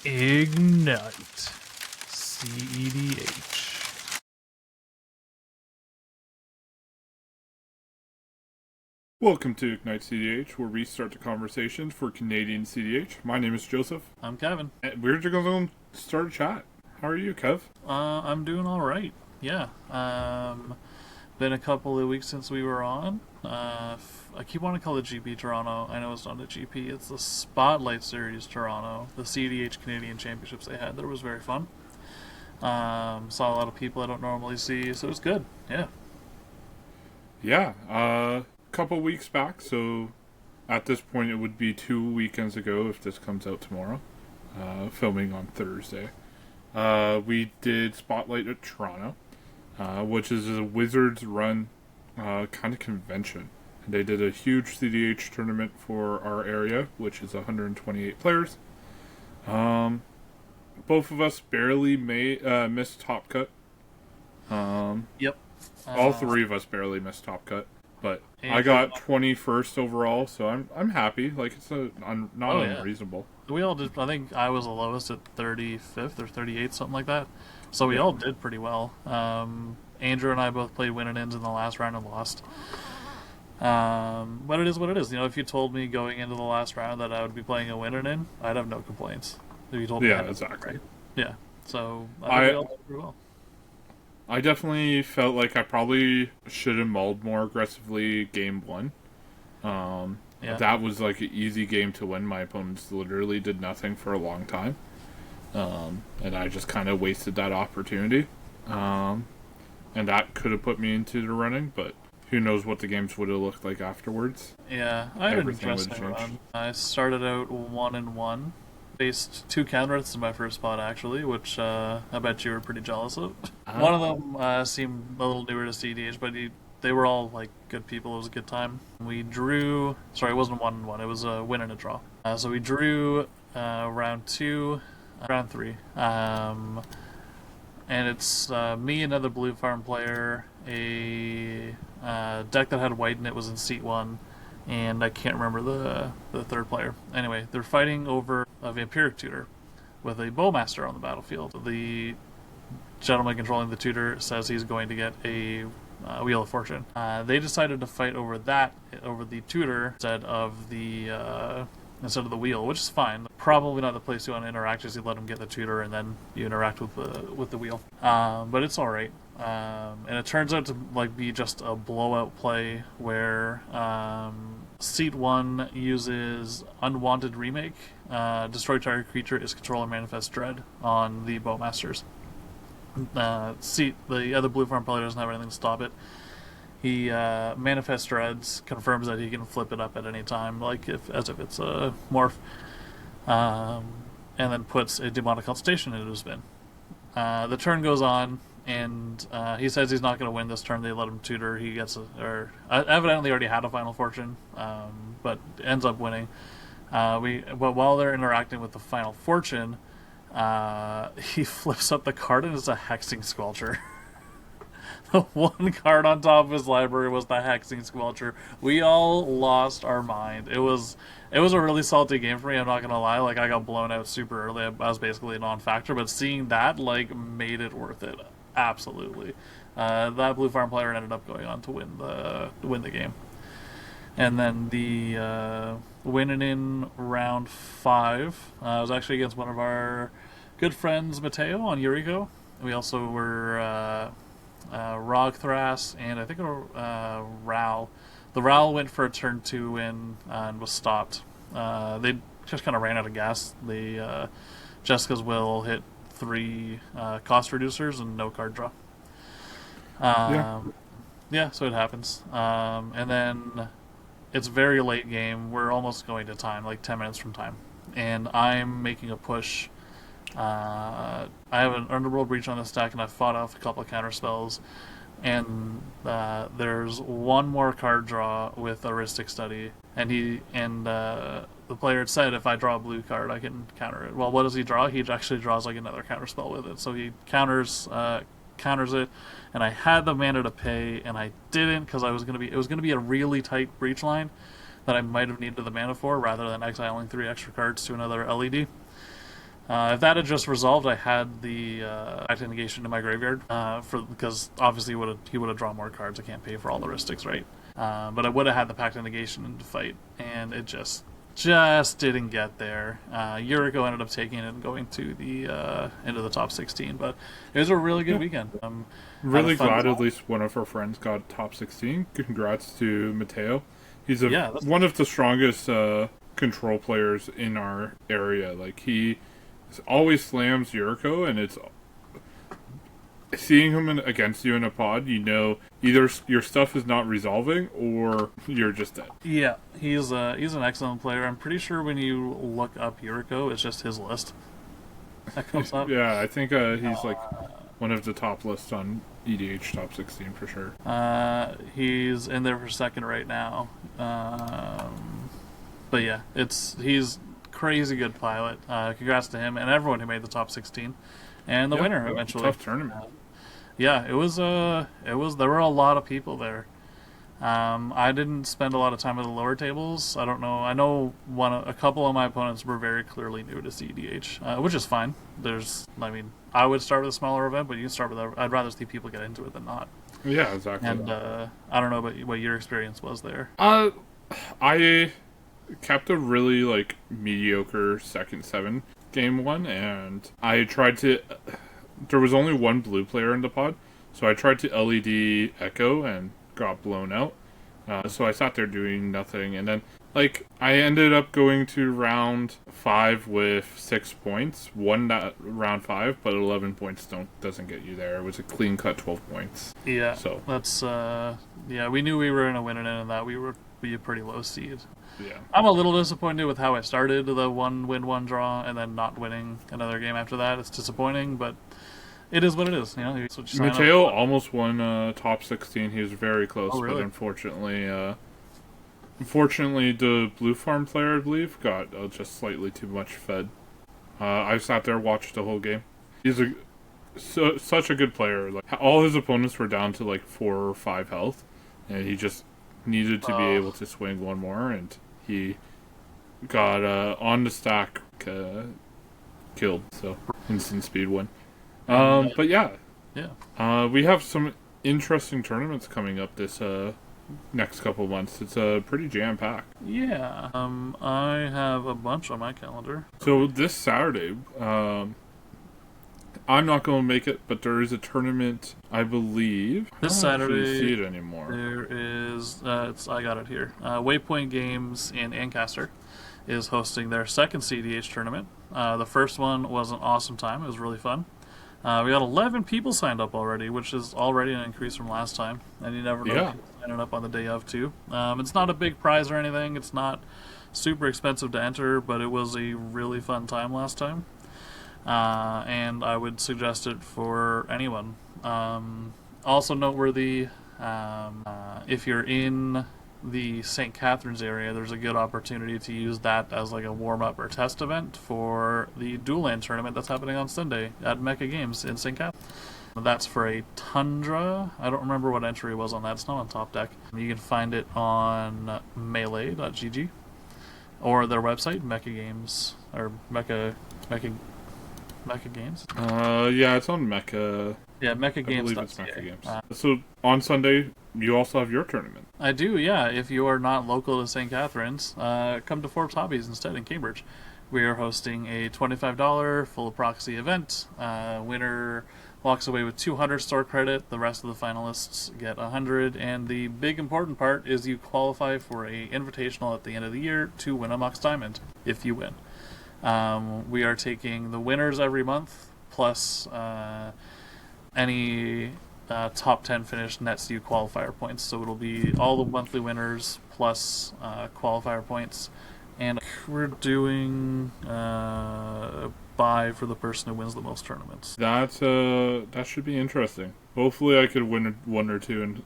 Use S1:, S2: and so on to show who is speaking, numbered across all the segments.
S1: Ignite. CEDH.
S2: Welcome to Ignite CEDH, where we start the conversation for Canadian CEDH. My name is Joseph.
S1: I'm Kevin.
S2: And we're just going to start a chat. How are you, Kev?
S1: I'm doing all right. Yeah. Been a couple of weeks since we were on. I keep wanting to call it GP Toronto. I know it's not a GP. It's the Spotlight Series Toronto, the CEDH Canadian Championships they had. That was very fun. Saw a lot of people I don't normally see, so it was good. Yeah.
S2: Yeah. Couple weeks back, so at this point it would be 2 weekends ago if this comes out tomorrow. Filming on Thursday. We did Spotlight at Toronto, which is a Wizards run kind of convention. They did a huge CDH tournament for our area, which is 128 players. Both of us barely missed Top Cut.
S1: Yep.
S2: All three of us barely missed Top Cut. But I got 21st overall, so I'm happy. Like, it's not unreasonable.
S1: We all did. I think I was the lowest at 35th or 38th, something like that. So we all did pretty well. Andrew and I both played win and ends in the last round and lost. But it is what it is. You know, if you told me going into the last round that I would be playing a win and end, I'd have no complaints. If you told me,
S2: yeah, exactly.
S1: Right? Yeah. So I think we all did pretty well.
S2: I definitely felt like I probably should have mulled more aggressively game one. That was like an easy game to win. My opponents literally did nothing for a long time. And I just kind of wasted that opportunity. And that could have put me into the running, but who knows what the games would have looked like afterwards.
S1: Yeah, I had an interesting run. I started out 1-1. Faced 2 counter-hits in my first spot, actually, which I bet you were pretty jealous of. One of them seemed a little newer to CDH, but they were all like good people. It was a good time. We drew. Sorry, it wasn't 1-1. It was a win and a draw. So we drew round 2, round 3, and it's me, another blue farm player, a deck that had white in it was in seat 1. And I can't remember the third player. Anyway, they're fighting over a Vampiric Tutor with a Bowmaster on the battlefield. The gentleman controlling the tutor says he's going to get a Wheel of Fortune. They decided to fight over the tutor instead of the wheel, which is fine. Probably not the place you want to interact, is you let them get the tutor and then you interact with the wheel. But it's all right. And it turns out to be just a blowout play where Seat 1 uses Unwanted Remake. Destroy target creature is control or manifest dread on the Bowmasters. The other blue farm player doesn't have anything to stop it. He manifest dreads, confirms that he can flip it up at any time, as if it's a morph, and then puts a demonic consultation into his bin. The turn goes on, and he says he's not going to win this turn. They let him tutor. He gets evidently already had a Final Fortune, but ends up winning. But while they're interacting with the Final Fortune, he flips up the card and it's a Hexing Squelcher. The one card on top of his library was the Hexing Squelcher. We all lost our mind. It was a really salty game for me, I'm not gonna lie. I got blown out super early. I was basically a non-factor, but seeing that made it worth it. Absolutely. That blue farm player ended up going on to win the game. And then the winning in round 5 was actually against one of our good friends, Mateo, on Yuriko. We also were Rogthras and I think Ral. The Ral went for a turn 2 win and was stopped. They just kind of ran out of gas. Jessica's will hit 3 cost reducers and no card draw. So it happens. And then it's very late game. We're almost going to time, 10 minutes from time. And I'm making a push. I have an Underworld Breach on this deck, and I've fought off a couple of counter spells. And there's one more card draw with Heuristic Study. And the player had said if I draw a blue card, I can counter it. Well, what does he draw? He actually draws another counter spell with it. So he counters it, and I had the mana to pay, and I didn't because it was gonna be a really tight breach line that I might have needed the mana for, rather than exiling 3 extra cards to another LED. If that had just resolved, I had the active negation in my graveyard because obviously he would have drawn more cards. I can't pay for all the Ristics, right? But I would have had the pact of negation in the fight, and it just didn't get there. Yuriko ended up taking it and going to the into the top 16, but it was a really good weekend.
S2: Really glad at least one of our friends got top 16. Congrats to Mateo. He's one of the strongest control players in our area. Like, he always slams Yuriko, and it's seeing him against you in a pod, you know either your stuff is not resolving or you're just dead.
S1: Yeah, he's an excellent player. I'm pretty sure when you look up Yuriko, it's just his list that comes up.
S2: Yeah, I think he's like one of the top lists on EDH top 16 for sure.
S1: He's in there for second right now. But yeah, he's crazy good pilot. Congrats to him and everyone who made the top 16 and the winner eventually.
S2: Tough tournament.
S1: Yeah, it was. There were a lot of people there. I didn't spend a lot of time at the lower tables. I don't know. I know a couple of my opponents were very clearly new to CEDH, which is fine. I would start with a smaller event, but you can start with I'd rather see people get into it than not.
S2: Yeah, exactly.
S1: And I don't know about what your experience was there.
S2: I kept a really mediocre second 7 game 1, and I tried to. There was only one blue player in the pod, so I tried to LED Echo and got blown out. So I sat there doing nothing, and then I ended up going to round 5 with 6 points. Won that round 5, but 11 points doesn't get you there. It was a clean cut 12 points.
S1: Yeah,
S2: so
S1: that's we knew we were gonna win it, and that we would be a pretty low seed.
S2: Yeah,
S1: I'm a little disappointed with how I started the 1 win 1 draw and then not winning another game after that. It's disappointing, but it is what it is.
S2: Mateo almost won top 16. He was very close,
S1: really?
S2: But unfortunately, the blue farm player, I believe, got just slightly too much fed. I sat there, watched the whole game. He's such a good player. All his opponents were down to 4 or 5 health, and he just needed to be able to swing one more, and he got on the stack killed. So instant speed win. But yeah, we have some interesting tournaments coming up this next couple of months. It's pretty jam-packed.
S1: Yeah, I have a bunch on my calendar.
S2: So this Saturday, I'm not going to make it, but there is a tournament, I believe.
S1: This Saturday,
S2: I don't see it anymore.
S1: There is, I got it here. Waypoint Games in Ancaster is hosting their second CEDH tournament. The first one was an awesome time. It was really fun. We got 11 people signed up already, which is already an increase from last time. And you never know people signing up on the day of, too. It's not a big prize or anything. It's not super expensive to enter, but it was a really fun time last time. And I would suggest it for anyone. Also noteworthy, if you're in the St. Catharines area, there's a good opportunity to use that as a warm-up or test event for the Dual Land tournament that's happening on Sunday at Mecha Games in St. Catharines. That's for a Tundra. I don't remember what entry was on that. It's not on Top Deck. You can find it on melee.gg or their website, Mecha Games, or Mecha Games?
S2: Yeah, it's on Mecha.
S1: Yeah, Mecha Games.
S2: I believe it's Mecha Games. So on Sunday, you also have your tournament.
S1: I do, yeah. If you are not local to St. Catharines, come to Forbes Hobbies instead in Cambridge. We are hosting a $25 full proxy event. Winner walks away with 200 store credit. The rest of the finalists get 100. And the big important part is you qualify for a invitational at the end of the year to win a Mox Diamond if you win. We are taking the winners every month, plus any top 10 finished nets you qualifier points. So it'll be all the monthly winners plus qualifier points. And we're doing a buy for the person who wins the most tournaments.
S2: That should be interesting. Hopefully I could win one or two and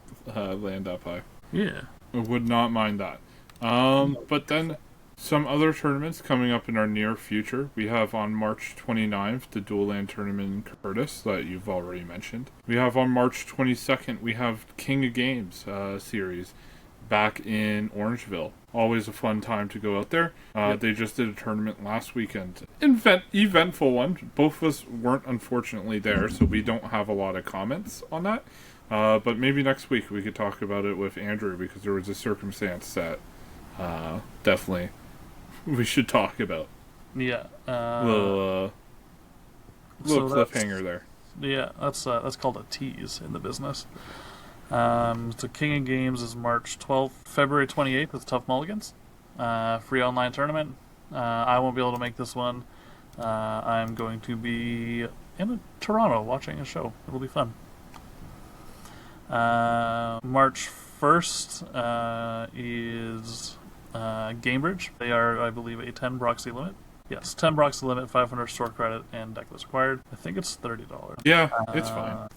S2: land up high.
S1: Yeah.
S2: I would not mind that. But then some other tournaments coming up in our near future. We have on March 29th the Dual Land tournament in Curtis that you've already mentioned. We have on March 22nd, we have King of Games series. back in Orangeville. Always a fun time to go out there.
S1: Yep.
S2: They just did a tournament last weekend. Eventful one. Both of us weren't unfortunately there, so we don't have a lot of comments on that. But maybe next week we could talk about it with Andrew, because there was a circumstance that definitely we should talk about.
S1: Yeah.
S2: Little cliffhanger there.
S1: Yeah, that's called a tease in the business. So King of Games is March 12th. February 28th with Tough Mulligans. Free online tournament. I won't be able to make this one. I'm going to be in Toronto watching a show. It'll be fun. March 1st is Gamebridge. They are, I believe, a 10 proxy limit. Yes, 10 proxy limit, 500 store credit, and deck list required. I think it's $30.
S2: Yeah, it's fine.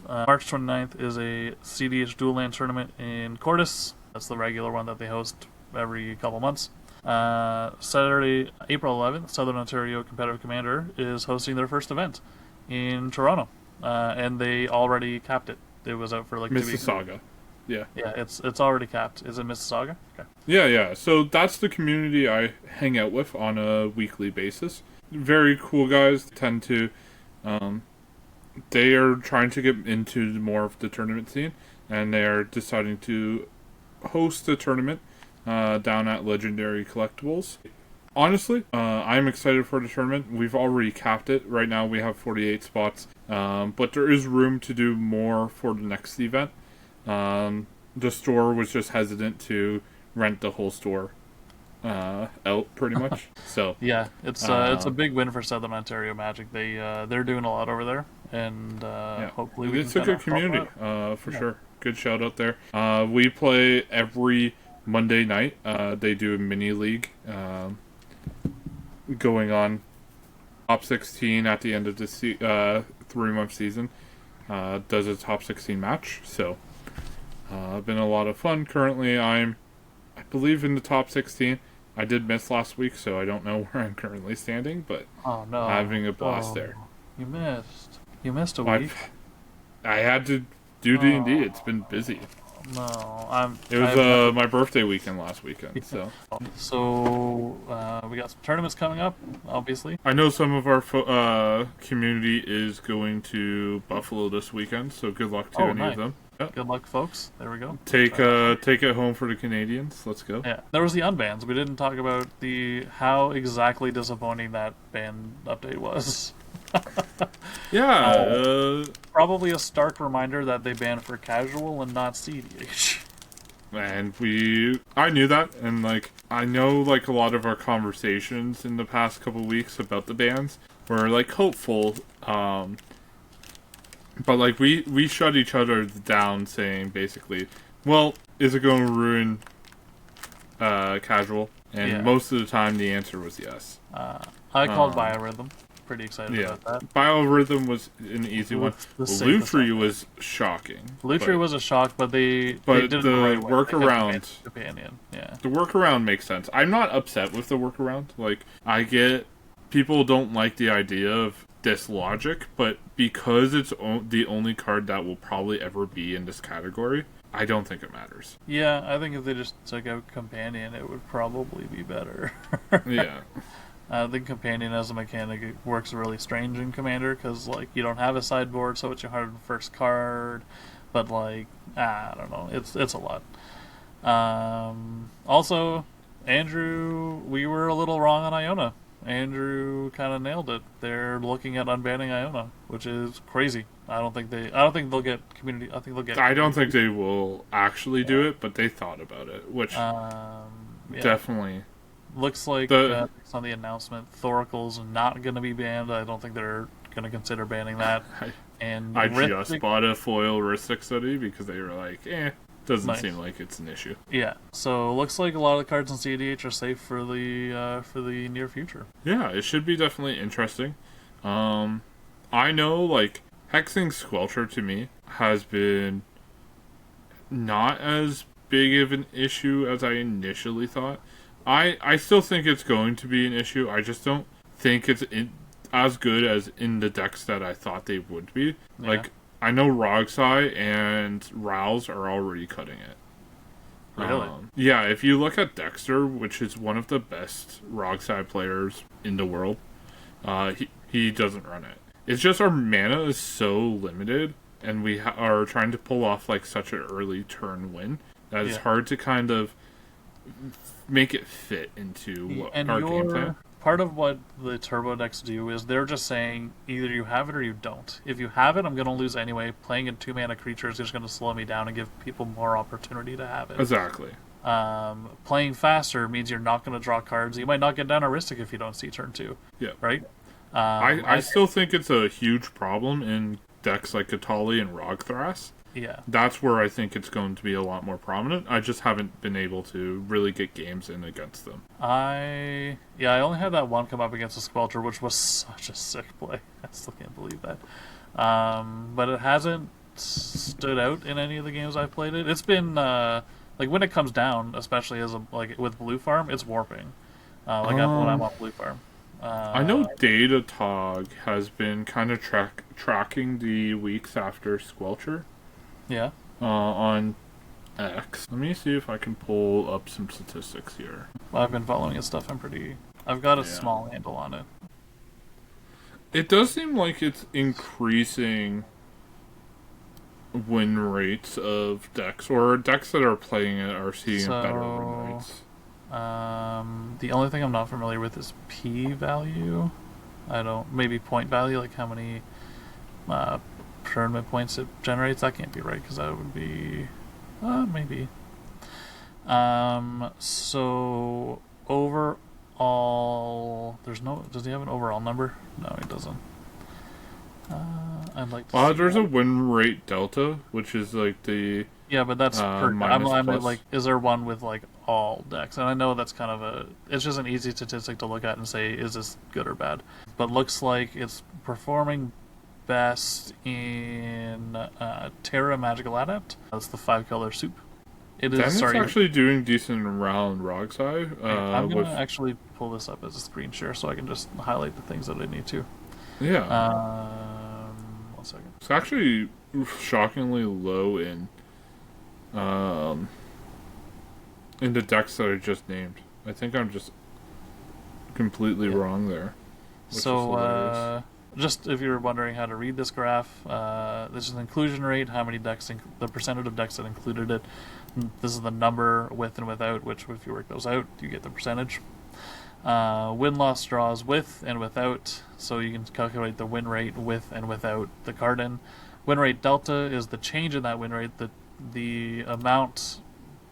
S1: March 29th is a CEDH dual land tournament in Cordis. That's the regular one that they host every couple months. Saturday, April 11th, Southern Ontario Competitive Commander is hosting their first event in Toronto. And they already capped it. It was out for like 2 weeks.
S2: Mississauga. Yeah.
S1: Yeah, it's already capped. Is it Mississauga? Okay.
S2: Yeah. So that's the community I hang out with on a weekly basis. Very cool guys. Tend to, they are trying to get into more of the tournament scene, and they are deciding to host a tournament down at Legendary Collectibles. Honestly, I'm excited for the tournament. We've already capped it. Right now we have 48 spots, but there is room to do more for the next event. The store was just hesitant to rent the whole store out, pretty much. So
S1: yeah, it's a big win for Southern Ontario Magic. They're doing a lot over there, and hopefully
S2: it's a good community for sure. Good shout out there. We play every Monday night. They do a mini league going on. Top 16 at the end of the 3-month season does a top 16 match. So been a lot of fun. Currently, I believe in the top 16. I did miss last week, so I don't know where I'm currently standing, but having a blast there.
S1: You missed a week.
S2: I had to do D&D. It's been busy.
S1: No,
S2: It was my birthday weekend last weekend, so.
S1: So we got some tournaments coming up, obviously.
S2: I know some of our community is going to Buffalo this weekend, so good luck to any of them. Yep.
S1: Good luck, folks. There we go.
S2: Take it home for the Canadians. Let's go.
S1: Yeah, there was the unbans. We didn't talk about how exactly disappointing that ban update was.
S2: Yeah.
S1: Probably a stark reminder that they banned for casual and not CEDH.
S2: And I knew that, and like I know like a lot of our conversations in the past couple of weeks about the bans were like hopeful. But like we shut each other down, saying basically, well, is it going to ruin casual? And most of the time, the answer was yes.
S1: I called Biorhythm. Pretty excited about that.
S2: Biorhythm was an easy one. Lutri was shocking.
S1: Lutri was a shock, but they did it the right way.
S2: Workaround
S1: companion. Yeah.
S2: The workaround makes sense. I'm not upset with the workaround. Like, I get people don't like the idea of this logic, but because it's the only card that will probably ever be in this category, I don't think it matters.
S1: Yeah, I think if they just took out companion, it would probably be better.
S2: Yeah.
S1: I think companion as a mechanic works really strange in Commander, because like you don't have a sideboard, so it's your hard first card. But like, I don't know, it's a lot. Also, Andrew, we were a little wrong on Iona. Andrew kind of nailed it. They're looking at unbanning Iona, which is crazy. I don't think they'll get community. I think they'll get.
S2: I don't think they will actually do it, but they thought about it, which definitely.
S1: Looks like on the announcement, Thoracle's not going to be banned. I don't think they're going to consider banning that. And
S2: I just bought a foil Ristic study because they were like, doesn't seem like it's an issue.
S1: Yeah, so looks like a lot of the cards in CEDH are safe for the near future.
S2: Yeah, it should be definitely interesting. I know, like, Hexing Squelcher to me has been not as big of an issue as I initially thought. I still think it's going to be an issue. I just don't think it's as good as in the decks that I thought they would be. Yeah. Like, I know Rogsai and Rouse are already cutting it.
S1: Really?
S2: Yeah, if you look at Dexter, which is one of the best Rogside players in the world, he doesn't run it. It's just our mana is so limited, and we are trying to pull off like such an early turn win that it's hard to kind of make it fit into our game plan.
S1: Part of what the turbo decks do is they're just saying either you have it or you don't. If you have it, I'm going to lose anyway. Playing a 2-mana creature is just going to slow me down and give people more opportunity to have it.
S2: Exactly.
S1: Playing faster means you're not going to draw cards. You might not get down Aristic if you don't see turn 2.
S2: Yeah.
S1: Right?
S2: I still think it's a huge problem in decks like Katali and Rogthras.
S1: Yeah.
S2: That's where I think it's going to be a lot more prominent. I just haven't been able to really get games in against them.
S1: I only had that one come up against a Squelcher, which was such a sick play. I still can't believe that. But it hasn't stood out in any of the games I've played it. It's been like when it comes down, especially as with Blue Farm, it's warping. When I'm on Blue Farm.
S2: I know Datatog has been kind of tracking the weeks after Squelcher.
S1: Yeah.
S2: On X. Let me see if I can pull up some statistics here.
S1: Well, I've been following his stuff. I've got a small handle on it.
S2: It does seem like it's increasing win rates of decks, or decks that are playing it are seeing better win rates.
S1: The only thing I'm not familiar with is P value. Maybe point value, like how many tournament points it generates. That can't be right because that would be maybe. So overall, does he have an overall number? No, he doesn't. I'd like to
S2: there's a win rate delta, which is like the
S1: but that's per. I'm like, is there one with like all decks? And I know that's kind of it's just an easy statistic to look at and say, is this good or bad? But looks like it's performing best in Terra Magical Adept. That's the 5-color soup.
S2: It's actually doing decent around Rogside.
S1: I'm going to actually pull this up as a screen share so I can just highlight the things that I need to.
S2: Yeah.
S1: 1 second.
S2: It's actually shockingly low in the decks that I just named. I think I'm just completely wrong there.
S1: So, just if you're wondering how to read this graph, this is an inclusion rate, how many decks, the percentage of decks that included it. This is the number with and without, which if you work those out, you get the percentage. Win-loss draws with and without, so you can calculate the win rate with and without the card in. Win rate delta is the change in that win rate. The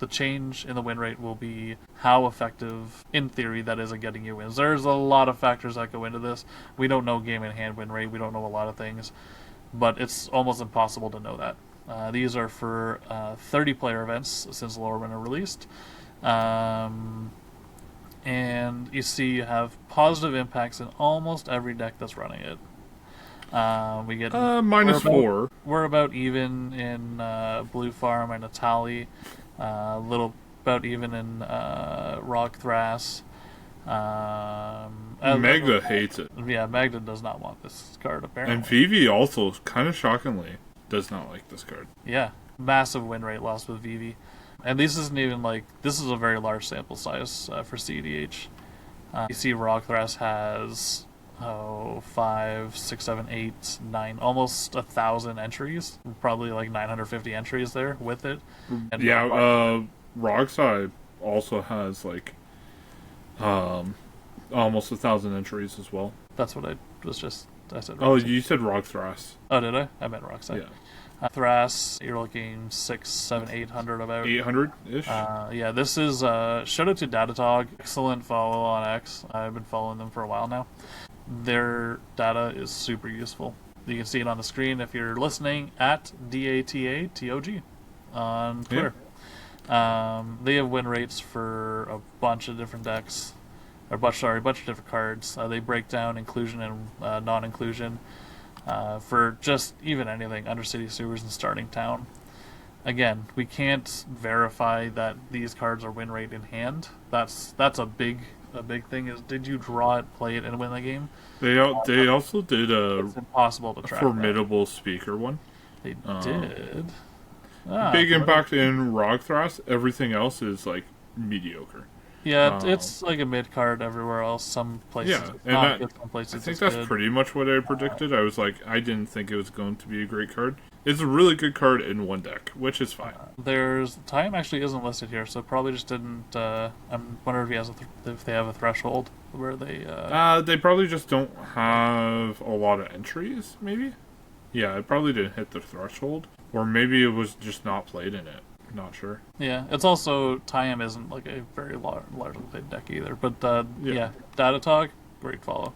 S1: change in the win rate will be how effective, in theory, that is at getting you wins. There's a lot of factors that go into this. We don't know game in hand win rate. We don't know a lot of things, but it's almost impossible to know that. These are for 30-player events since Lorwyn are released. And you see you have positive impacts in almost every deck that's running it. We get
S2: -4.
S1: We're about even in Blue Farm and Atali. Little about even in Rogthras.
S2: Magda hates it.
S1: Yeah, Magda does not want this card apparently.
S2: And Vivi also, kind of shockingly, does not like this card.
S1: Yeah, massive win rate loss with Vivi. And this isn't even this is a very large sample size for CEDH. You see Rogthras has 5, 6, 7, 8, 9, almost 1,000 entries. Probably like 950 entries there with it. And
S2: Rogside also has like almost 1,000 entries as well.
S1: That's what I said.
S2: Oh, you said Rogthras.
S1: Oh, did I? I meant Rogside.
S2: Yeah.
S1: Thras, you're looking 600, 700, 800 about.
S2: 800-ish?
S1: Yeah, this is, shout out to Datatog. Excellent follow on X. I've been following them for a while now. Their data is super useful. You can see it on the screen if you're listening at DATATOG on Twitter. Yeah. They have win rates for a bunch of different decks. A bunch of different cards. They break down inclusion and non-inclusion. For just even anything, Undercity Sewers and Starting Town. Again, we can't verify that these cards are win rate in hand. That's a big thing. Is did you draw it, play it, and win the game?
S2: They also did
S1: it's impossible to track
S2: formidable speaker one.
S1: They did.
S2: big impact in Rogthras. Everything else is like mediocre.
S1: Yeah, it's like a mid card everywhere else. Some places
S2: Yeah,
S1: it's
S2: and
S1: not good, some places
S2: I think
S1: it's
S2: that's
S1: good.
S2: pretty much what I predicted. I was like, I didn't think it was going to be a great card. It's a really good card in one deck, which is fine.
S1: There's time actually isn't listed here, so probably just didn't. I'm wondering if he has if they have a threshold where they.
S2: They probably just don't have a lot of entries. Maybe. Yeah, it probably didn't hit the threshold, or maybe it was just not played in it. Not sure.
S1: Yeah, it's also Time isn't like a very largely played deck either. But yeah, Data Talk, great follow.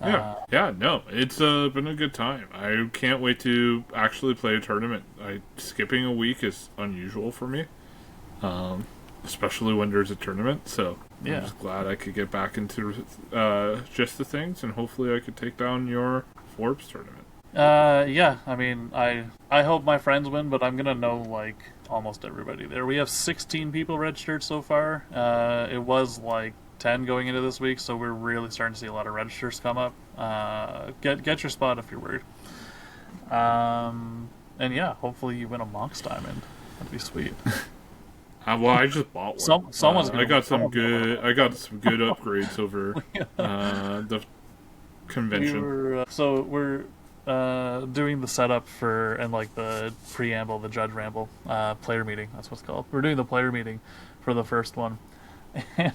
S2: No, it's been a good time. I can't wait to actually play a tournament. Skipping a week is unusual for me, especially when there's a tournament. So I'm just glad I could get back into just the things, and hopefully I could take down your Forbes tournament.
S1: Yeah, I mean, I hope my friends win, but I'm gonna know like almost everybody there. We have 16 people registered so far. It was like 10 going into this week, so we're really starting to see a lot of registers come up. Get your spot if you're worried. And yeah, hopefully you win a Mox Diamond. That'd be sweet.
S2: Well, I just bought one.
S1: Someone's
S2: I got some good upgrades over the convention.
S1: We're doing the setup for and like the preamble, the judge ramble, player meeting. That's what it's called. We're doing the player meeting for the first one. And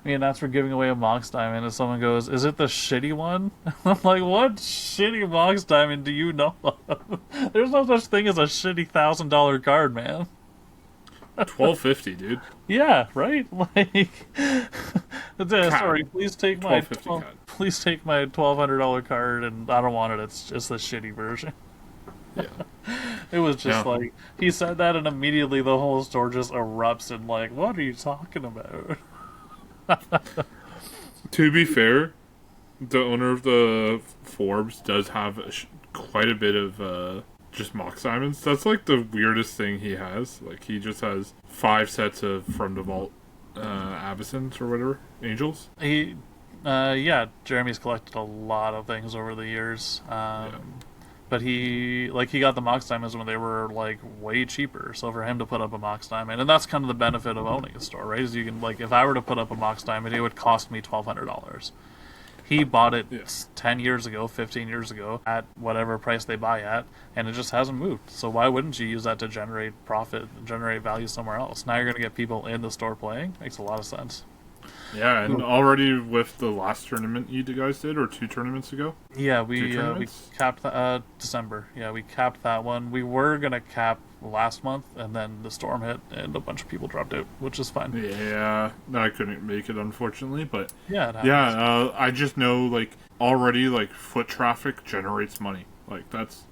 S1: me and that's for giving away a Mox Diamond, and someone goes, "Is it the shitty one?" I'm like, "What shitty Mox Diamond do you know of? There's no such thing as a shitty $1,000 card, man."
S2: $1,250, dude.
S1: Yeah, right. Like, sorry. Please take my $1,200 card, and I don't want it. It's just the shitty version.
S2: Yeah.
S1: It was just like he said that, and immediately the whole store just erupts and like, what are you talking about?
S2: To be fair, the owner of the Forbes does have quite a bit of just Mox Diamonds. That's like the weirdest thing he has. Like he just has 5 sets of From the Vault Abyssins or whatever, Angels.
S1: Jeremy's collected a lot of things over the years. But he got the Mox Diamonds when they were like way cheaper. So for him to put up a Mox Diamond, and that's kind of the benefit of owning a store, right? Is you can like if I were to put up a Mox Diamond, it would cost me $1,200. He bought it 10 years ago, 15 years ago at whatever price they buy at, and it just hasn't moved. So why wouldn't you use that to generate profit, generate value somewhere else? Now you're going to get people in the store playing. Makes a lot of sense.
S2: Yeah, and already with the last tournament you guys did, or 2 tournaments ago?
S1: Yeah, we capped December. Yeah, we capped that one. We were going to cap last month, and then the storm hit, and a bunch of people dropped out, which is fine.
S2: Yeah, I couldn't make it, unfortunately, but
S1: yeah, it happens.
S2: I just know, like, already, like, foot traffic generates money. Like, that's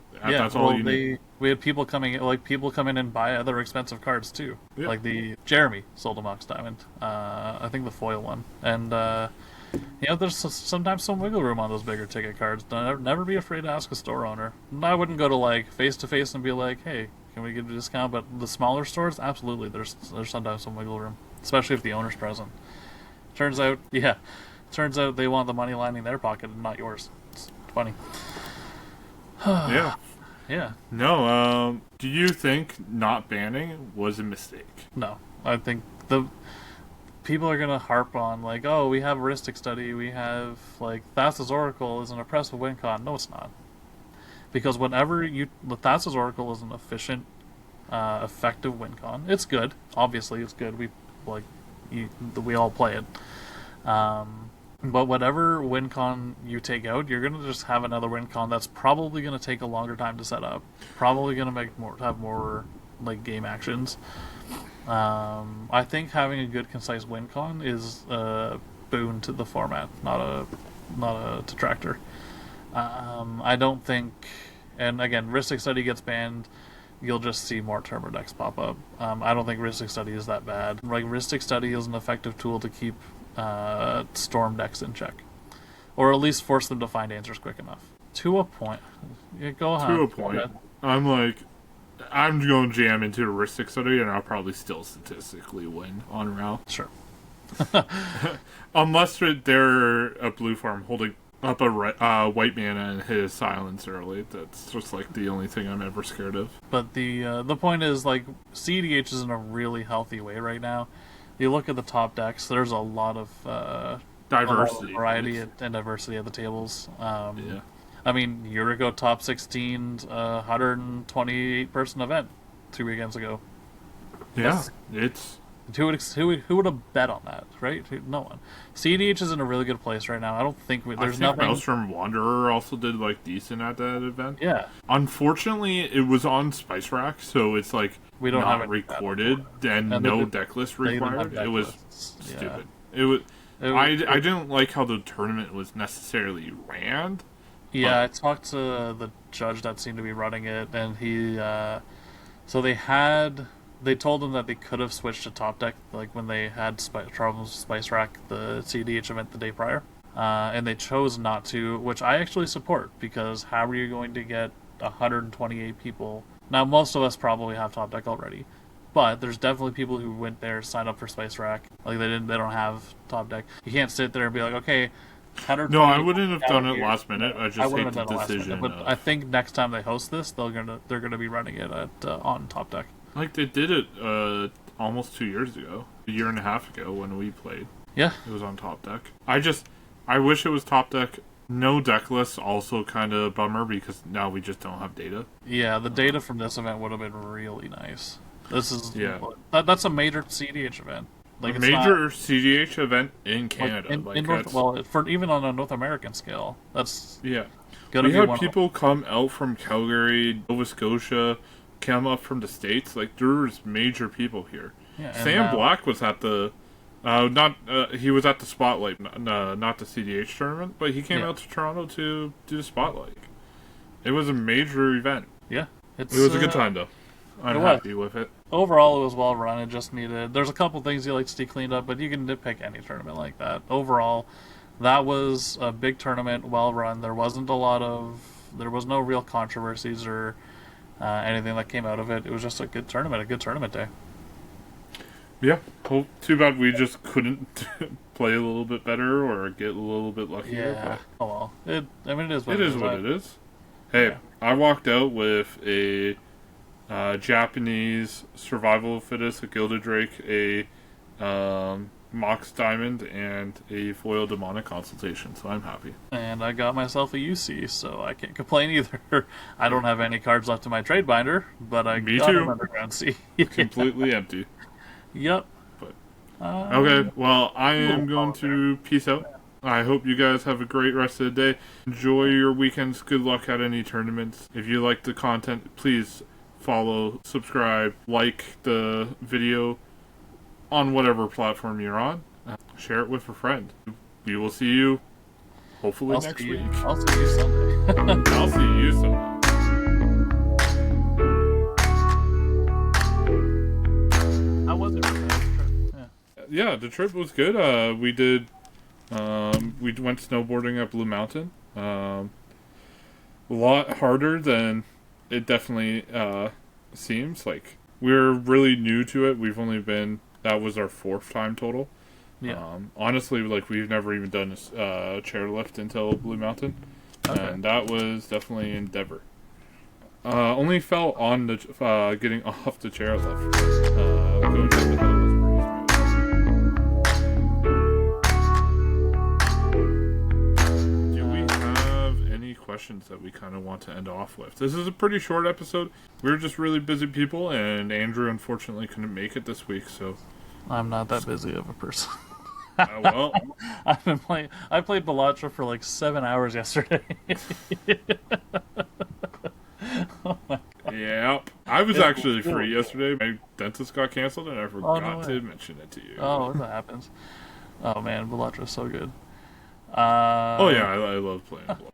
S2: all you need.
S1: We had people come in and buy other expensive cards too. Yeah. Like Jeremy sold a Mox Diamond, I think the foil one, and there's sometimes some wiggle room on those bigger ticket cards. Never be afraid to ask a store owner. I wouldn't go to like face to face and be like, "Hey, can we get a discount?" But the smaller stores, absolutely, there's sometimes some wiggle room, especially if the owner's present. Turns out they want the money lining their pocket and not yours. It's funny.
S2: Yeah.
S1: Yeah.
S2: No, do you think not banning was a mistake?
S1: No. I think the people are going to harp on, like, oh, we have a Ristic study, we have, like, Thassa's Oracle is an oppressive win con. No, it's not. Because the Thassa's Oracle is an efficient, effective win con. It's good. Obviously, it's good. We all play it. But whatever win con you take out, you're gonna just have another win con that's probably gonna take a longer time to set up. Probably gonna have more like game actions. I think having a good concise win con is a boon to the format, not a detractor. I don't think, and again, Ristic Study gets banned, you'll just see more Turbo decks pop up. I don't think Ristic Study is that bad. Like Ristic Study is an effective tool to keep storm decks in check, or at least force them to find answers quick enough. To a point. Go ahead.
S2: To a point. I'm going to jam into a Ristic Study, and I'll probably still statistically win on RAL.
S1: Sure.
S2: Unless they're a blue farm holding up a white man and his silence early. That's just like the only thing I'm ever scared of.
S1: But the point is, like, CEDH is in a really healthy way right now. You look at the top decks, there's a lot of
S2: Diversity,
S1: variety and diversity at the tables.
S2: Yeah.
S1: I mean, Yuriko top 16, 128 person event 2 weekends ago.
S2: Yeah, it's...
S1: Who would have bet on that, right? No one. CEDH is in a really good place right now. I don't think there's nothing.
S2: Mouse from Wanderer also did like decent at that event.
S1: Yeah.
S2: Unfortunately, it was on Spice Rack, so it's like
S1: we don't
S2: not
S1: have
S2: recorded and no deck list required. It was stupid.
S1: Yeah.
S2: It was. I didn't like how the tournament was necessarily ran.
S1: Yeah, I talked to the judge that seemed to be running it, and he. So they told him that they could have switched to top deck, like when they had Charles Spice Rack, the CDH event the day prior, and they chose not to, which I actually support, because how are you going to get 128 people? Now, most of us probably have top deck already, but there's definitely people who went there, signed up for Spice Rack, like they don't have top deck. You can't sit there and be like, okay.
S2: No, I wouldn't have done it last minute. I just hate the decision.
S1: But I think next time they host this, they're gonna be running it at on top deck.
S2: Like they did it almost 2 years ago, a year and a half ago when we played.
S1: Yeah,
S2: it was on top deck. I wish it was top deck. No deck lists, also kind of bummer because now we just don't have data.
S1: Yeah, the data from this event would have been really nice. This is that's a major CDH event.
S2: Like a major CDH event in Canada.
S1: Even on a North American scale, that's
S2: we had people come out from Calgary, Nova Scotia, come up from the States. Like there's major people here. Yeah, Sam Black was at the he was at the Spotlight, not the CDH tournament, but he came out to Toronto to do the Spotlight. It was a major event.
S1: Yeah,
S2: it was a good time though. I'm happy with it.
S1: Overall, it was well run. It just needed... There's a couple things you like to see cleaned up, but you can nitpick any tournament like that. Overall, that was a big tournament, well run. There was no real controversies or anything that came out of it. It was just a good tournament day.
S2: Yeah. Too bad we just couldn't play a little bit better or get a little bit luckier.
S1: Yeah. But... Oh well. It is what
S2: it is. Hey, yeah. I walked out with a Japanese survival of fittest, a gilded drake, a mox diamond, and a foil demonic consultation. So I'm happy. And
S1: I got myself a UC, so I can't complain either. I don't have any cards left in my trade binder, but I got an underground C.
S2: Completely empty.
S1: Yep.
S2: But okay, well, I am going to peace out. I hope you guys have a great rest of the day. Enjoy your weekends. Good luck at any tournaments. If you like the content, please follow, subscribe, like the video on whatever platform you're on. Share it with a friend. We will see you hopefully next week.
S1: I'll see you Sunday.
S2: I'll see you Sunday.
S1: How was it?
S2: Yeah, the trip was good. We went snowboarding at Blue Mountain. A lot harder than it definitely seems. Like we're really new to it. That was our 4th time total.
S1: Yeah.
S2: Honestly, like we've never even done a chairlift until Blue Mountain, and that was definitely an endeavor. Only fell on the getting off the chairlift. Going down the hill was pretty smooth. Do we have any questions that we kind of want to end off with? This is a pretty short episode. We're just really busy people, and Andrew unfortunately couldn't make it this week, so...
S1: I'm not that busy of a person.
S2: Well...
S1: I played Bellatra for like 7 hours yesterday. Oh my God.
S2: Yep. I was actually free yesterday. My dentist got canceled, and I forgot to mention it to you.
S1: Oh, that happens. Oh man, Bellatra's so good.
S2: Oh yeah, I love playing Bellatra.